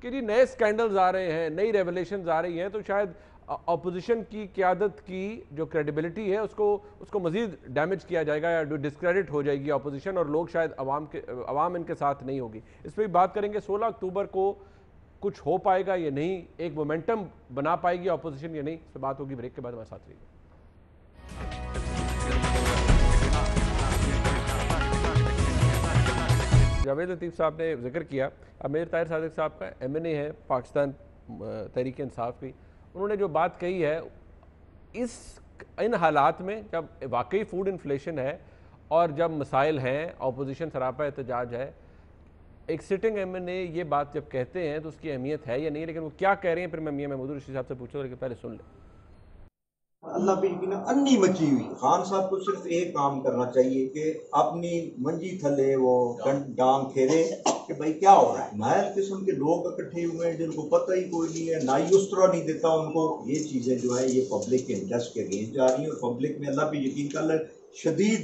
कि जी नए स्कैंडल्स आ रहे हैं, नई रेवलेशंस आ रही हैं, तो शायद अपोजिशन की क़यादत की जो क्रेडिबिलिटी है उसको मज़ीद डैमेज किया जाएगा या डिस्क्रेडिट हो जाएगी अपोजिशन, और लोग शायद अवाम इनके साथ नहीं होगी। इस पर भी बात करेंगे। 16 अक्टूबर को कुछ हो पाएगा या नहीं, एक मोमेंटम बना पाएगी अपोजिशन या नहीं, इस पर बात होगी। ब्रेक के बाद हमारे साथ रहिए। जावेद लतीफ़ साहब ने जिक्र किया, अमीर ताहिर सादिक साहब का MNA है पाकिस्तान तहरीक इंसाफ की, उन्होंने जो बात कही है, इन हालात में जब वाकई फूड इन्फ्लेशन है और जब मसाइल हैं, अपोजिशन सरापा एहतजाज है, एक सिटिंग MNA ये बात जब कहते हैं तो उसकी अहमियत है या नहीं। लेकिन वो क्या कह रहे हैं, फिर मैं मियां महमूद रशीद साहब से पूछूंगा, लेकिन पहले सुन लें। अल्लाह पे यकीन, अन्नी मची हुई। खान साहब को सिर्फ एक काम करना चाहिए कि अपनी मंजी थले वो डांग फेरे कि भाई क्या हो रहा है। महल किस्म के लोग इकट्ठे हुए हैं जिनको पता ही कोई नहीं है, ना ही उस्तरा नहीं देता उनको। ये चीज़ें जो है ये पब्लिक के इंटरेस्ट के अगेंस्ट जा रही हैं और पब्लिक में अल्लाह पे यकीन कर शदीद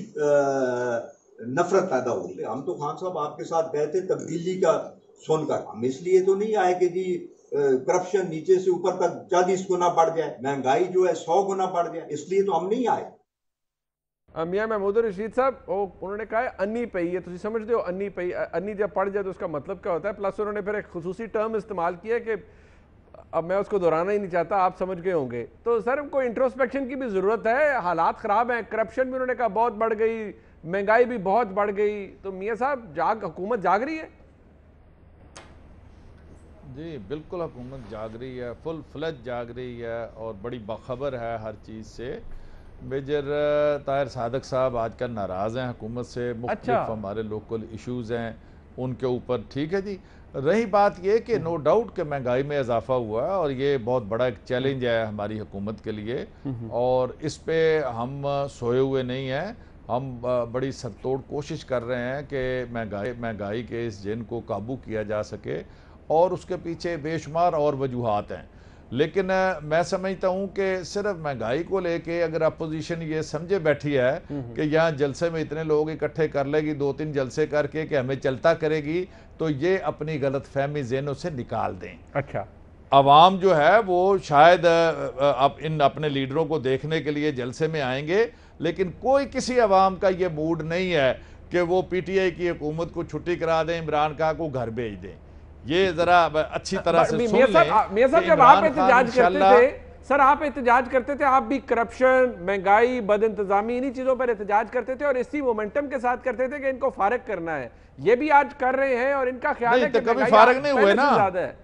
नफरत पैदा हो रही है। हम तो खान साहब आपके साथ गए थे तब्दीली का सुनकर, हम इसलिए तो नहीं आए कि जी करप्शन नीचे से ऊपर तक 40 गुना बढ़ जाए, महंगाई जो है 100 गुना बढ़ जाए, इसलिए तो हम नहीं आए। मियां महमूद रशीद साहब, उन्होंने कहा है अन्नी पई है, तुम समझते हो अन्नी पई, अन्नी जब पड़ जाए तो उसका मतलब क्या होता है। प्लस उन्होंने फिर एक खुसूसी टर्म इस्तेमाल किया कि अब मैं उसको दोहराना ही नहीं चाहता, आप समझ गए होंगे। तो सर कोई इंट्रोस्पेक्शन की भी ज़रूरत है, हालात ख़राब हैं, करप्शन भी उन्होंने कहा बहुत बढ़ गई, महंगाई भी बहुत बढ़ गई। तो मियां साहब हुकूमत जाग रही है? जी बिल्कुल, हुकूमत जाग रही है, फुल फ्लज जाग रही है और बड़ी बाखबर है हर चीज़ से। मेजर ताहिर सादक साहब आजकल नाराज़ हैं हुकूमत से, मुख्तलिफ हमारे लोकल इश्यूज़ हैं उनके ऊपर, ठीक है जी। रही बात ये कि नो डाउट कि महंगाई में इजाफा हुआ है और ये बहुत बड़ा एक चैलेंज है हमारी हुकूमत के लिए, और इस पे हम सोए हुए नहीं हैं। हम बड़ी सरतोड़ कोशिश कर रहे हैं कि महंगाई के इस जिन को काबू किया जा सके, और उसके पीछे बेशुमार और वजूहात हैं। लेकिन मैं समझता हूँ कि सिर्फ महंगाई को लेके अगर अपोजिशन ये समझे बैठी है कि यहाँ जलसे में इतने लोग इकट्ठे कर लेगी 2-3 जलसे करके कि हमें चलता करेगी, तो ये अपनी गलत फहमी ज़हनों से निकाल दें। अच्छा, अवाम जो है वो शायद अब इन अपने लीडरों को देखने के लिए जलसे में आएंगे, लेकिन कोई किसी अवाम का ये मूड नहीं है कि वो PTI की हुकूमत को छुट्टी करा दें, इमरान खान को घर भेज दें। ये जरा अच्छी तरह से सुन लें। मियां साहब जब आप एहतजाज करते थे, सर आप एहतजाज करते थे, आप भी करप्शन, महंगाई, बदइंतजामी, इन्हीं चीजों पर एहतजाज करते थे और इसी मोमेंटम के साथ करते थे कि इनको फारग करना है। ये भी आज कर रहे हैं और इनका ख्याल है कि कभी फारग नहीं हुए ना, ज्यादा है।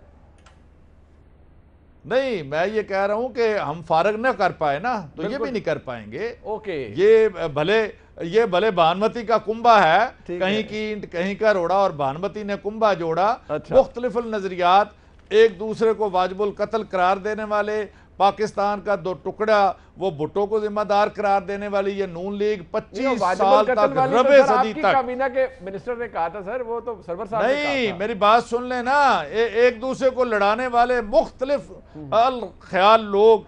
नहीं, मैं ये कह रहा हूं कि हम फारग ना कर पाए ना, तो ये भी नहीं कर पाएंगे। ओके, ये भले भानुमती का कुंभा है, कहीं की ईंट कहीं का रोड़ा, और भानुमती ने कुंभा जोड़ा। अच्छा। मुख्तलिफ नजरियात, एक दूसरे को वाजिबुल कत्ल करार देने वाले, पाकिस्तान का 2 टुकड़ा वो भुट्टो को जिम्मेदार करार देने वाली ये नून लीग 25 साल तक रबे सदी तक काबीना के मिनिस्टर ने कहा था सर, वो तो सरवर साहब ने नहीं, कहा था। मेरी बात सुन लेना। एक दूसरे को लड़ाने वाले मुख्तलिफ अल ख्याल लोग,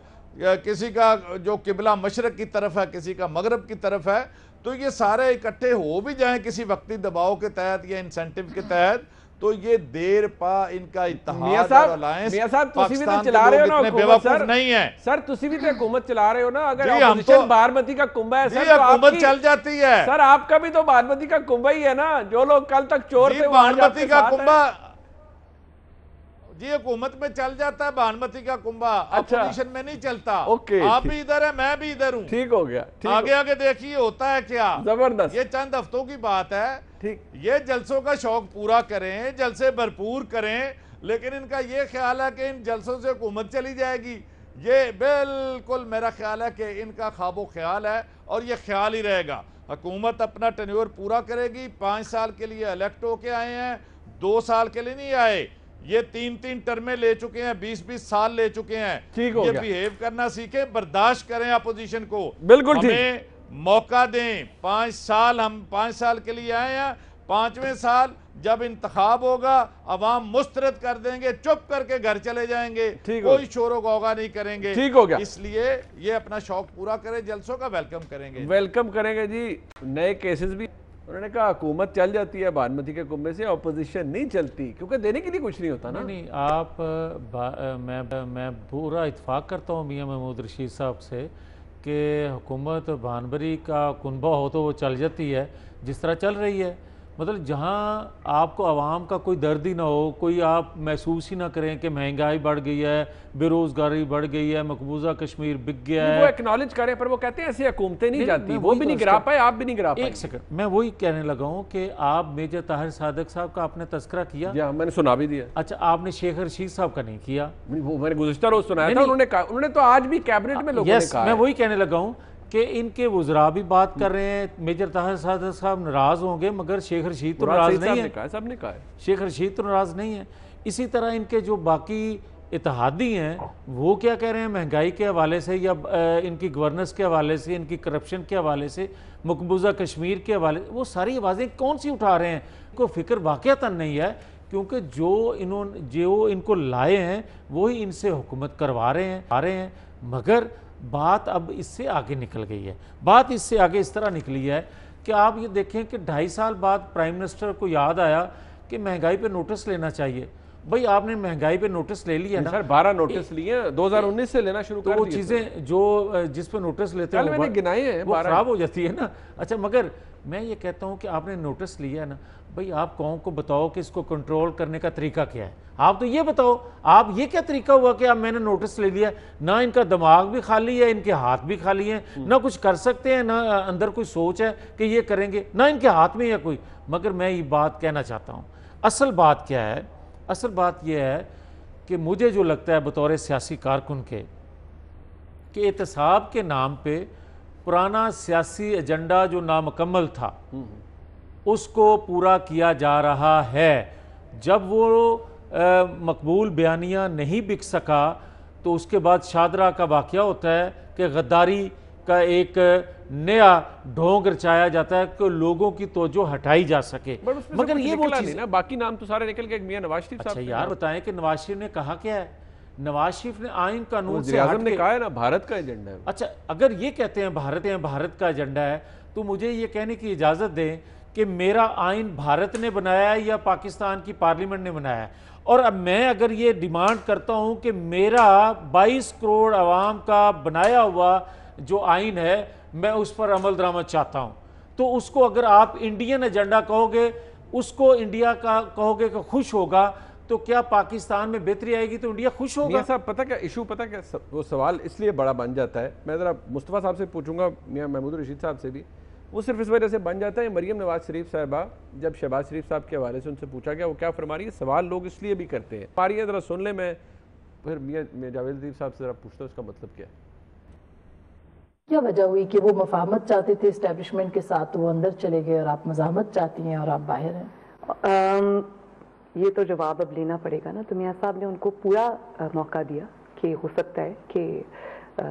किसी का जो किबला मशरक की तरफ है, किसी का मगरब की तरफ है, तो ये सारे इकट्ठे हो भी जाएं किसी वक्ती दबाव के तहत या इंसेंटिव के तहत, तो ये देर पा इनका इत्तेहाद और अलायंस पाकिस्तान चला रहे हो ना हुकूमत सर, नहीं है सर तुसी भी तो हुकूमत चला रहे हो ना। अगर हम तो बारमती का कुंभा है सर, हुकूमत चल जाती है सर, आपका भी तो बारमती का कुंभा ही है ना। जो लोग कल तक चोर थे, बारमती का कुंभा जी हुकूमत में चल जाता है, भानुमती का कुंभा अपोजिशन में नहीं चलता। ओके, आप भी इधर है, मैं भी इधर हूँ, ठीक हो गया। आगे आगे देखिए होता है क्या। जबरदस्त, ये चंद हफ्तों की बात है। ठीक, ये जलसों का शौक पूरा करें, जलसे भरपूर करें, लेकिन इनका ये ख्याल है कि इन जलसों से हुकूमत चली जाएगी, ये बिल्कुल मेरा ख्याल है कि इनका ख्वाबो ख्याल है और ये ख्याल ही रहेगा। हुकूमत अपना टेन्योर पूरा करेगी। 5 साल के लिए इलेक्ट होके आए हैं, 2 साल के लिए नहीं आए। ये 3-3 टर्में ले चुके हैं, 20-20 साल ले चुके हैं। ये बिहेव करना सीखे, बर्दाश्त करें अपोजिशन को, बिल्कुल हमें मौका दें। 5 साल, हम 5 साल के लिए आए हैं। 5वें साल जब इंतखाब होगा, अवाम मुस्तरद कर देंगे, चुप करके घर चले जाएंगे, कोई शोर गौगा नहीं करेंगे। ठीक हो गया। इसलिए ये अपना शौक पूरा करें, जलसों का वेलकम करेंगे। वेलकम करेंगे जी। नए केसेस भी उन्होंने कहा हुकूमत चल जाती है बारमती के कुंभे से, ऑपोजिशन नहीं चलती, क्योंकि देने के लिए कुछ नहीं होता ना। नहीं, आप मैं पूरा इत्फाक करता हूँ मियां महमूद रशीद साहब से कि हुकूमत भानबरी का कुनबा हो तो वो चल जाती है, जिस तरह चल रही है। मतलब जहाँ आपको आवाम का कोई दर्द ही ना हो, कोई आप महसूस ही ना करें कि महंगाई बढ़ गई है, बेरोज़गारी बढ़ गई है, मकबूजा कश्मीर बिक गया है। वो एक्नॉलेज करें, पर वो कहते हैं ऐसी हुकूमतें नहीं जाती, वो भी नहीं गिरा पाए, आप भी नहीं गिरा पाए। एक सेकंड, मैं वही कहने लगा हूँ कि आप मेजर ताहिर सादक साहब का आपने तस्करा किया, मैंने सुना भी दिया। अच्छा, आपने शेख रशीद साहब का नहीं किया। वो मैंने गुज़िश्ता रोज सुनाया था, उन्होंने तो आज भी कैबिनेट में लोगों ने कहा। मैं वही कहने लगा हूँ कि इनके वज़रा भी बात कर रहे हैं, मेजर ताहिर सादक साहब नाराज होंगे, मगर शेख रशीद तो नाराज नहीं है। सबने कहा है शेख रशीद तो नाराज नहीं है। इसी तरह इनके जो बाकी इत्तेहादी हैं वो क्या कह रहे हैं महंगाई के हवाले से, या इनकी गवर्नेंस के हवाले से, इनकी करप्शन के हवाले से, मकबूजा कश्मीर के हवाले, वो सारी आवाज़ें कौन सी उठा रहे हैं? कोई फिक्र वाक़यातन नहीं है, क्योंकि जो इनको लाए हैं वही इनसे हुकूमत करवा रहे हैं। मगर बात अब इससे आगे निकल गई है। बात इससे आगे इस तरह निकली है कि आप ये देखें कि 2.5 साल बाद प्राइम मिनिस्टर को याद आया कि महंगाई पे नोटिस लेना चाहिए। भाई आपने महंगाई पे नोटिस ले लिया ना सर 12 नोटिस लिए 2019 से लेना शुरू तो कर वो दिए चीजें जो जिस पे नोटिस लेते कल हैं मैंने गिनाए हैं वो 12 खराब हो जाती है ना। अच्छा मगर मैं ये कहता हूँ कि आपने नोटिस लिया है ना, भाई आप कौन को बताओ कि इसको कंट्रोल करने का तरीका क्या है। आप तो ये बताओ, आप ये क्या तरीका हुआ कि आप मैंने नोटिस ले लिया, ना इनका दिमाग भी खाली है, इनके हाथ भी खाली हैं, ना कुछ कर सकते हैं, ना अंदर कोई सोच है कि ये करेंगे, ना इनके हाथ में है कोई। मगर मैं ये बात कहना चाहता हूँ, असल बात क्या है, असल बात यह है कि मुझे जो लगता है बतौर सियासी कारकुन के कि एहतसाब के नाम पे पुराना सियासी एजेंडा जो नामुकम्मल था उसको पूरा किया जा रहा है। जब वो मकबूल बयानिया नहीं बिक सका तो उसके बाद शादरा का वाक़या होता है कि गद्दारी का एक नया ढोंग रचाया जाता है कि लोगों की तवज्जो हटाई जा सके। मगर ये वो चीज़ ना, बाकी नाम तो सारे निकल गए, मियां नवाज शरीफ साहब। अच्छा यार बताएं कि नवाज शरीफ ने कहा क्या है? नवाज शरीफ ने आइन कानून से आज़म ने कहा है ना भारत का एजेंडा है। अच्छा अगर ये कहते हैं भारत का एजेंडा है तो मुझे ये कहने की इजाज़त दें कि मेरा आइन भारत ने बनाया है या पाकिस्तान की पार्लियामेंट ने बनाया है। और अब मैं अगर ये डिमांड करता हूं कि मेरा 22 करोड़ आवाम का बनाया हुआ जो आइन है मैं उस पर अमल दरामद चाहता हूं, तो उसको अगर आप इंडियन एजेंडा कहोगे, उसको इंडिया का कहोगे कि खुश होगा, तो क्या पाकिस्तान में बेहतरी आएगी तो इंडिया खुश होगा? मियां साहब पता क्या इशू, पता क्या वो सवाल इसलिए बड़ा बन जाता है, मैं ज़रा मुस्तफ़ा साहब से पूछूंगा, मियां महमूद रशीद साहब से भी, वो सिर्फ इस वजह से बन जाता है। मरियम नवाज शरीफ साहबा जब शहबाज शरीफ साहब के हवाले से उनसे पूछा गया वो क्या फरमा रही है, सवाल लोग इसलिए भी करते हैं। पारिए ज़रा सुन ले, मैं फिर मियां जावेद लतीफ़ साहब से ज़रा पूछता हूँ इसका मतलब क्या है। क्या वजह हुई कि वो मफाहमत चाहते थे इस्टेब्लिशमेंट के साथ, तो वो अंदर चले गए और आप मज़ाहमत चाहती हैं और आप बाहर हैं? ये तो जवाब अब लेना पड़ेगा ना। तो मियां साहब ने उनको पूरा मौका दिया कि हो सकता है कि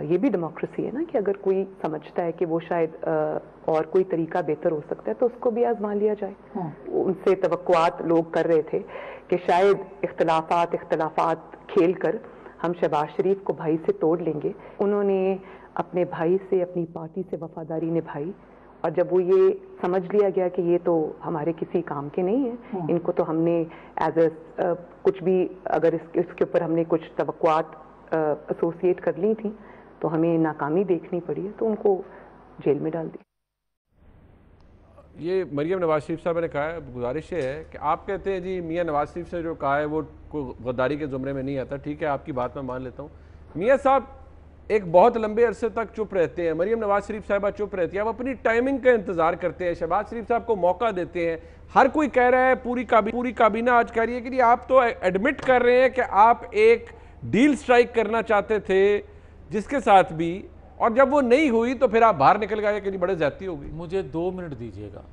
ये भी डेमोक्रेसी है ना कि अगर कोई समझता है कि वो शायद और कोई तरीका बेहतर हो सकता है तो उसको भी आजमा लिया जाए। उनसे तवक्कुआत लोग कर रहे थे कि शायद इख्तलाफात खेल कर हम शहबाज शरीफ को भाई से तोड़ लेंगे। उन्होंने अपने भाई से, अपनी पार्टी से वफादारी निभाई, और जब वो ये समझ लिया गया कि ये तो हमारे किसी काम के नहीं है, इनको तो हमने एज ए कुछ भी अगर इसके ऊपर हमने कुछ तवक्कुआत एसोसिएट कर ली थी तो हमें नाकामी देखनी पड़ी है, तो उनको जेल में डाल दिया। ये मरियम नवाज शरीफ साहब ने कहा है। गुजारिश है कि आप कहते हैं जी मियां नवाज शरीफ से जो कहा है वो गद्दारी के जुमरे में नहीं आता, ठीक है आपकी बात मैं मान लेता हूँ। मियां साहब एक बहुत लंबे अरसे तक चुप रहते हैं, मरियम नवाज शरीफ साहबा चुप रहती है, आप अपनी टाइमिंग का इंतजार करते हैं, शहबाज शरीफ साहब को मौका देते हैं। हर कोई कह रहा है, पूरी काबीना आज कह रही है कि आप तो एडमिट कर रहे हैं कि आप एक डील स्ट्राइक करना चाहते थे जिसके साथ भी, और जब वो नहीं हुई तो फिर आप बाहर निकल गए कि बड़े ज्यादती हो गई। मुझे 2 मिनट दीजिएगा,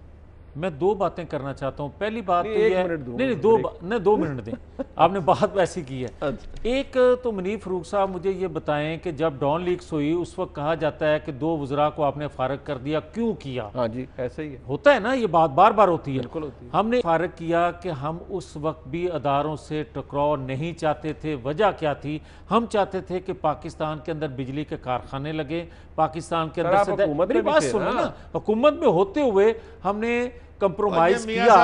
मैं 2 बातें करना चाहता हूँ। पहली बात तो ये है, नहीं 2 मिनट दें, आपने बात वैसी की है। एक तो मुनीफ फारूक साहब मुझे ये बताएं कि जब डॉन लीक्स हुई उस वक्त कहा जाता है कि 2 वज़रा को आपने फारग कर दिया, क्यों किया? हाँ जी ऐसे ही है, होता है ना, ये बात बार बार होती है। बिल्कुल होती है। हमने फारग किया कि हम उस वक्त भी अदारों से टकराव नहीं चाहते थे। वजह क्या थी? हम चाहते थे कि पाकिस्तान के अंदर बिजली के कारखाने लगे, पाकिस्तान के अंदर से, मेरी बात सुनो ना, हुकूमत में होते हुए हमने कंप्रोमाइज किया,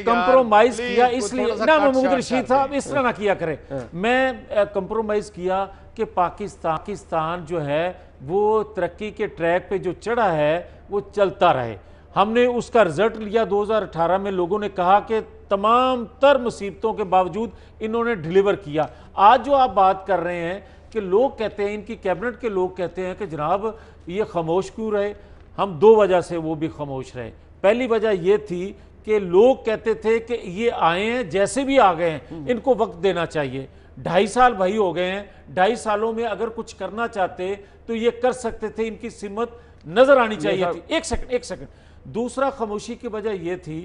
कंप्रोमाइज किया, इसलिए ना महमूद रशीद साहब इस तरह ना किया करें। मैं कंप्रोमाइज किया कि पाकिस्तान जो है वो तरक्की के ट्रैक पे जो चढ़ा है वो चलता रहे। हमने उसका रिजल्ट लिया 2018 में, लोगों ने कहा कि तमाम तर मुसीबतों के बावजूद इन्होंने डिलीवर किया। आज जो आप बात कर रहे हैं कि लोग कहते हैं, इनकी कैबिनेट के लोग कहते हैं कि जनाब ये खामोश क्यों रहे, हम 2 वजह से वो भी खामोश रहे। पहली वजह ये थी कि लोग कहते थे कि ये आए हैं जैसे भी आ गए हैं, इनको वक्त देना चाहिए। 2.5 साल भाई हो गए हैं, 2.5 सालों में अगर कुछ करना चाहते तो ये कर सकते थे, इनकी सिमत नजर आनी चाहिए थी। एक सेकंड। दूसरा खामोशी की वजह यह थी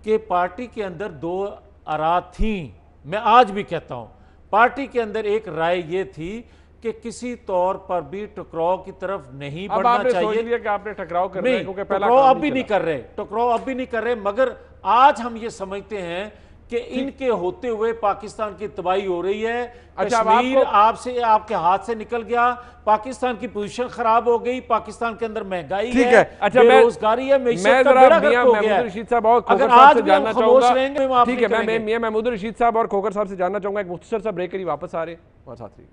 कि पार्टी के अंदर 2 आरा थी। मैं आज भी कहता हूं पार्टी के अंदर एक राय ये थी कि किसी तौर पर भी टकराव की तरफ नहीं बढ़ना चाहिए। सोच लिया कि आपने टकराव कर रहे हैं, क्योंकि पहला टकराव अब भी नहीं कर रहे, मगर आज हम ये समझते हैं कि इनके होते हुए पाकिस्तान की तबाही हो रही है। अच्छा, अब कश्मीर आपको आपसे आपके हाथ से निकल गया, पाकिस्तान की पोजीशन खराब हो गई, पाकिस्तान के अंदर महंगाई ठीक है, अच्छा, बेरोजगारी है, मैं मैशत का जरा बेड़ा गर्क मियां हो महमूद गया है। रशीद साहब और खोखर अगर साहब आज से भी हम जानना खामोश चाहूंगा। रहेंगे, हम माफ ठीक नहीं है, मैं करेंगे। मियां महमूद रशीद साहब और खोखर साहब से जानना चाहूंगा, एक मुख्तसर सा ब्रेक के लिए वापस आ रहे हैं और साथ ही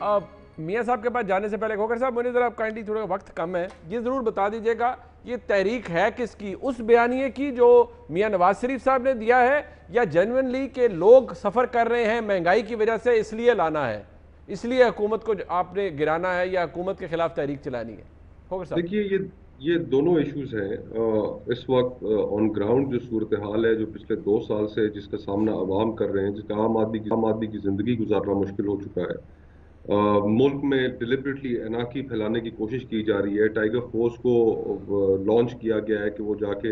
अब मियां साहब के पास जाने से पहले खोखर साहब, मुझे जरा काइंडली, थोड़ा वक्त कम है, ये जरूर बता दीजिएगा ये तहरीक है किसकी, उस बयानिए की जो मियां नवाज शरीफ साहब ने दिया है, या जेन्युइनली के लोग सफर कर रहे हैं महंगाई की वजह से इसलिए लाना है, इसलिए हुकूमत को आपने गिराना है या हुकूमत के खिलाफ तहरीक चलानी है? खोखर साहब देखिए, ये दोनों इश्यूज हैं। इस वक्त ऑन ग्राउंड जो सूरत हाल है, जो पिछले 2 साल से जिसका सामना अवाम कर रहे हैं, जिसका आम आदमी की जिंदगी गुजारना मुश्किल हो चुका है। मुल्क में डिलिबरेटली अनाकी फैलाने की कोशिश की जा रही है। टाइगर फोर्स को लॉन्च किया गया है कि वो जाके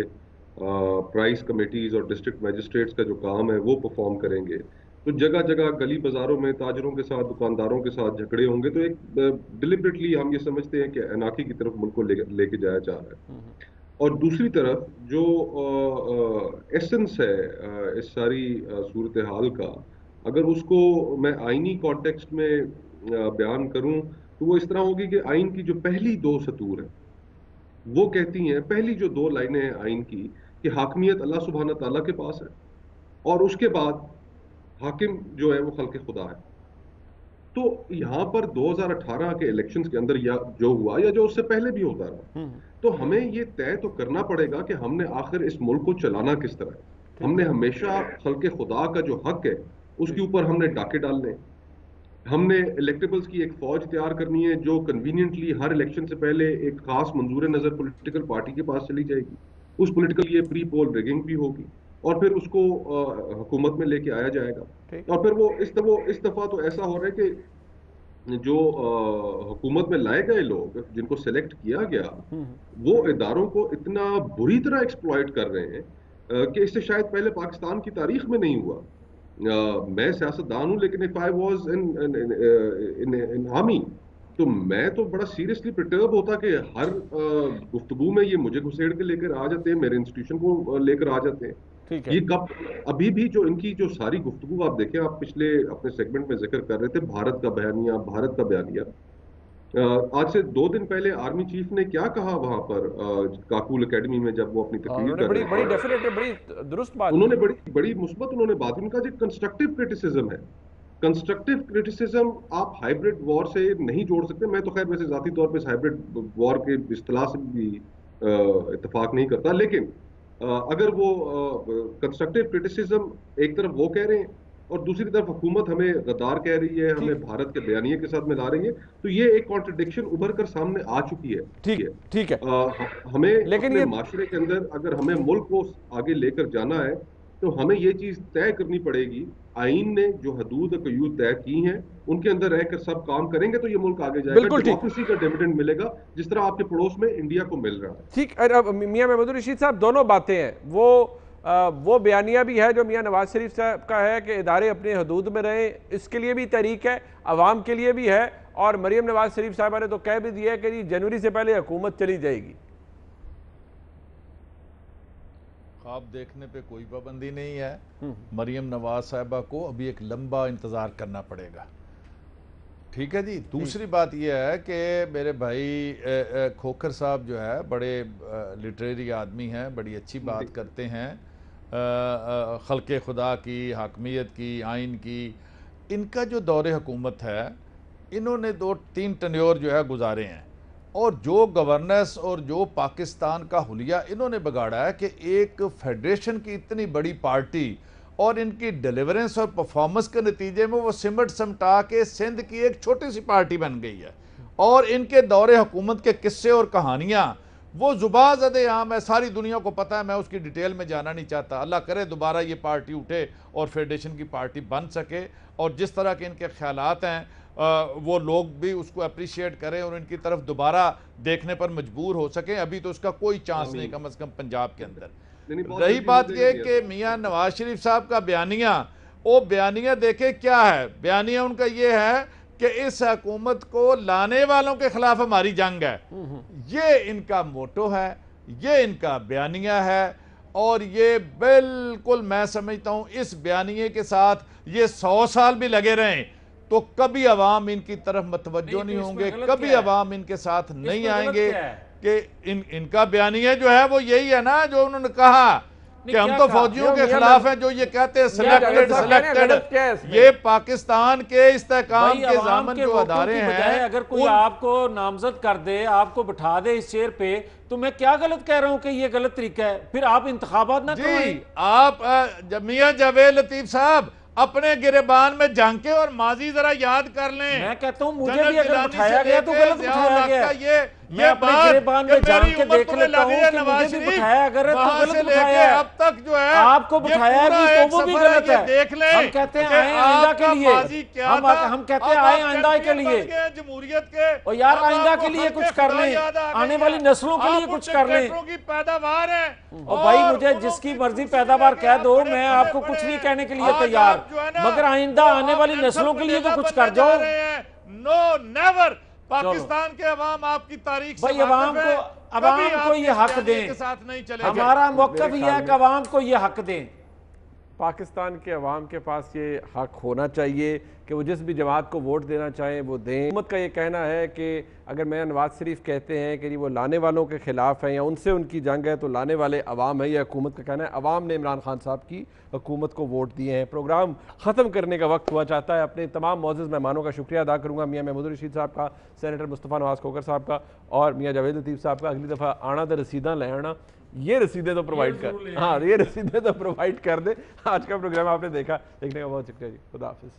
प्राइस कमेटीज और डिस्ट्रिक्ट मजिस्ट्रेट्स का जो काम है वो परफॉर्म करेंगे। तो जगह जगह गली बाजारों में ताजरों के साथ, दुकानदारों के साथ झगड़े होंगे। तो एक डिलिबरेटली हम ये समझते हैं कि अनाकी की तरफ मुल्क को लेके जाया जा रहा है। और दूसरी तरफ जो एसेंस है इस सारी सूरत हाल का, अगर उसको मैं आईनी कॉन्टेक्स्ट में बयान करूं तो वो इस तरह होगी कि आइन की जो पहली 2 सतूर है वो कहती हैं, पहली जो 2 लाइनें हैं आइन की, कि हाकमियत अल्लाह सुब्हाना ताला के पास है, और उसके बाद हाकिम जो है वो खल्के खुदा है। तो यहां पर 2018 के इलेक्शंस के अंदर या जो हुआ या जो उससे पहले भी होता रहा, तो हमें ये तय तो करना पड़ेगा कि हमने आखिर इस मुल्क को चलाना किस तरह है। हमने हमेशा खल्के खुदा का जो हक है उसके ऊपर हमने डाके डालने हैं। हमने इलेक्टेबल्स की एक फौज तैयार करनी है जो कन्वीनियंटली हर इलेक्शन से पहले एक खास मंजूर नजर पॉलिटिकल पार्टी के पास चली जाएगी। उस पॉलिटिकल ये प्री पोल रिगिंग भी होगी और फिर उसको हुकूमत में लेके आया जाएगा। और फिर वो इस दफा तो ऐसा हो रहा है कि जो हुकूमत में लाए गए लोग जिनको सिलेक्ट किया गया, वो इदारों को इतना बुरी तरह एक्सप्लॉइट कर रहे हैं कि इससे शायद पहले पाकिस्तान की तारीख में नहीं हुआ। मैं सियासतदान हूं, लेकिन if I was in army तो मैं तो बड़ा सीरियसली प्रटर्ब होता कि हर गुफ्तगू में ये मुझे घुसेड़ के लेकर आ जाते हैं, मेरे इंस्टीट्यूशन को लेकर आ जाते हैं। ठीक है। ये कब, अभी भी जो इनकी जो सारी गुफ्तगू आप देखें, आप पिछले अपने सेगमेंट में जिक्र कर रहे थे भारत का बयानिया। आज से 2 दिन पहले आर्मी चीफ ने क्या कहा वहां पर काकुल एकेडमी में, जब वो अपनी तकरीर कर रहे थे, बड़ी डेफिनेटली बड़ी दुरुस्त बात, उन्होंने बड़ी मुस्बत उन्होंने बात, उनका जो कंस्ट्रक्टिव क्रिटिसिज्म है, कंस्ट्रक्टिव क्रिटिसिज्म आप हाइब्रिड वॉर से नहीं जोड़ सकते। मैं तो खैर वैसे जाती तौर पे हाइब्रिड वॉर के इस्तिलाह से भी इत्तेफाक नहीं करता, लेकिन अगर वो कंस्ट्रक्टिव क्रिटिसिज्म एक तरफ वो कह रहे हैं और दूसरी तरफ हुकूमत हमें गद्दार कह रही है, हमें भारत के बयानिए के साथ मिला रही है, तो ये एक कॉन्ट्रडिक्शन उभर कर सामने आ चुकी है। ठीक है। हमें लेकिन अपने ये माशरे के अंदर अगर हमें मुल्क को आगे लेकर जाना है तो हमें ये चीज तय करनी पड़ेगी, आइन ने जो हदूद कयूद तय की हैं उनके अंदर रहकर सब काम करेंगे तो ये मुल्क आगे जाएगा, डेमोक्रेसी का डिविडेंड मिलेगा जिस तरह आपके पड़ोस में इंडिया को मिल रहा है। ठीक। अब मियां महमूद रशीद साहब, दोनों बातें हैं, वो बयानिया भी है जो मियां नवाज शरीफ साहब का है कि इदारे अपने हदूद में रहें, इसके लिए भी तहरीक है, अवाम के लिए भी है, और मरियम नवाज शरीफ साहबा ने तो कह भी दिया है कि जी जनवरी से पहले हुकूमत चली जाएगी। ख्वाब देखने पे कोई पाबंदी नहीं है। मरियम नवाज साहिबा को अभी एक लंबा इंतज़ार करना पड़ेगा। ठीक है जी। दूसरी बात यह है कि मेरे भाई खोखर साहब जो है बड़े लिटरेरी आदमी हैं, बड़ी अच्छी बात करते हैं खल्के खुदा की, हाकमियत की, आइन की। इनका जो दौरे हुकूमत है, इन्होंने 2-3 टन्योर जो है गुजारे हैं, और जो गवर्नेंस और जो पाकिस्तान का हुलिया इन्होंने बिगाड़ा है कि एक फेडरेशन की इतनी बड़ी पार्टी और इनकी डिलीवरेंस और परफॉर्मेंस के नतीजे में वो सिमट समटा के सिंध की एक छोटी सी पार्टी बन गई है। और इनके दौरे हुकूमत के किस्से और कहानियाँ वो जुबान ज़दे आम है, सारी दुनिया को पता है, मैं उसकी डिटेल में जाना नहीं चाहता। अल्लाह करे दोबारा ये पार्टी उठे और फेडरेशन की पार्टी बन सके, और जिस तरह के इनके ख्यालात हैं वो लोग भी उसको अप्रिशिएट करें और इनकी तरफ दोबारा देखने पर मजबूर हो सकें। अभी तो उसका कोई चांस नहीं, कम से कम पंजाब के अंदर। रही बात यह कि मियां नवाज शरीफ साहब का बयानिया, वो बयानिया देखे क्या है, बयानिया उनका ये है कि इस हुकूमत को लाने वालों के खिलाफ हमारी जंग है। ये इनका मोटो है, ये इनका बयानिया है, और ये बिल्कुल मैं समझता हूं इस बयानिए के साथ ये 100 साल भी लगे रहें तो कभी अवाम इनकी तरफ मतवज्जो नहीं होंगे, कभी अवाम इनके साथ नहीं आएंगे। कि इनका बयानिया जो है वो यही है ना जो उन्होंने कहा कि हम तो फौजियों के खिलाफ हैं, जो ये कहते हैं सिलेक्टेड। ये पाकिस्तान के इस्तेहकाम के ज़ामन जो अदारे हैं, अगर कोई आपको नामजद कर दे, आपको बिठा दे इस चेयर पे, तो मैं क्या गलत कह रहा हूं कि ये गलत तरीका है? फिर आप इंतखाबात ना करें। आप मियां जावेद लतीफ साहब अपने गिरेबान में झांके और माजी जरा याद कर लें। मैं कहता हूं मुझे भी अगर बिठाया गया तो गलत बिठाया गया। मैं अपने गिरेबान में जान के देख लेता हूं कि मुझे भी बिठाया अगर तो गलत बिठाया है। अब तक जो है आपको बिठाया भी तो वो भी गलत है। देख लें, हम कहते हैं आए आइंदा के लिए, हम कहते हैं आए आइंदा के लिए, जमहूरियत के, और यार आइंदा के लिए कुछ कर लें, आने वाली नस्लों के लिए कुछ कर लें। की पैदावार है। और भाई मुझे जिसकी मर्जी पैदावार कह दो, मैं आपको कुछ नहीं कहने के लिए तैयार, मगर आइंदा आने वाली नस्लों के लिए तो कुछ कर जाओ। No never. पाकिस्तान के अवाम आपकी तारीख भाई अवाम को ये हक दें, साथ नहीं चले। हमारा मौक़िफ़ ये है कि अवाम को ये हक दें। पाकिस्तान के अवाम के पास ये हक होना चाहिए कि वो जिस भी जमात को वोट देना चाहें वो दें। हुकूमत का ये कहना है कि अगर मियां नवाज शरीफ कहते हैं कि वो लाने वालों के खिलाफ हैं या उनसे उनकी जंग है, तो लाने वाले अवाम है। यह हुकूमत का कहना है। अवाम ने इमरान खान साहब की हुकूमत को वोट दिए हैं। प्रोग्राम ख़त्म करने का वक्त हुआ चाहता है। अपने तमाम मौजूद मेहमानों का शुक्रिया अदा करूँगा, मियां महमूद रशीद साहब का, सेनेटर मुस्तफ़ा नवाज खोखर साहब का, और मियां जावेद लतीफ़ साहब का। अगली दफ़ा आना तो रसीदा ले आना, ये रसीदें तो प्रोवाइड कर, हाँ ये रसीदें तो प्रोवाइड कर दे। आज का प्रोग्राम आपने देखा, देखने का बहुत शुक्रिया जी। खुदा हाफिज़।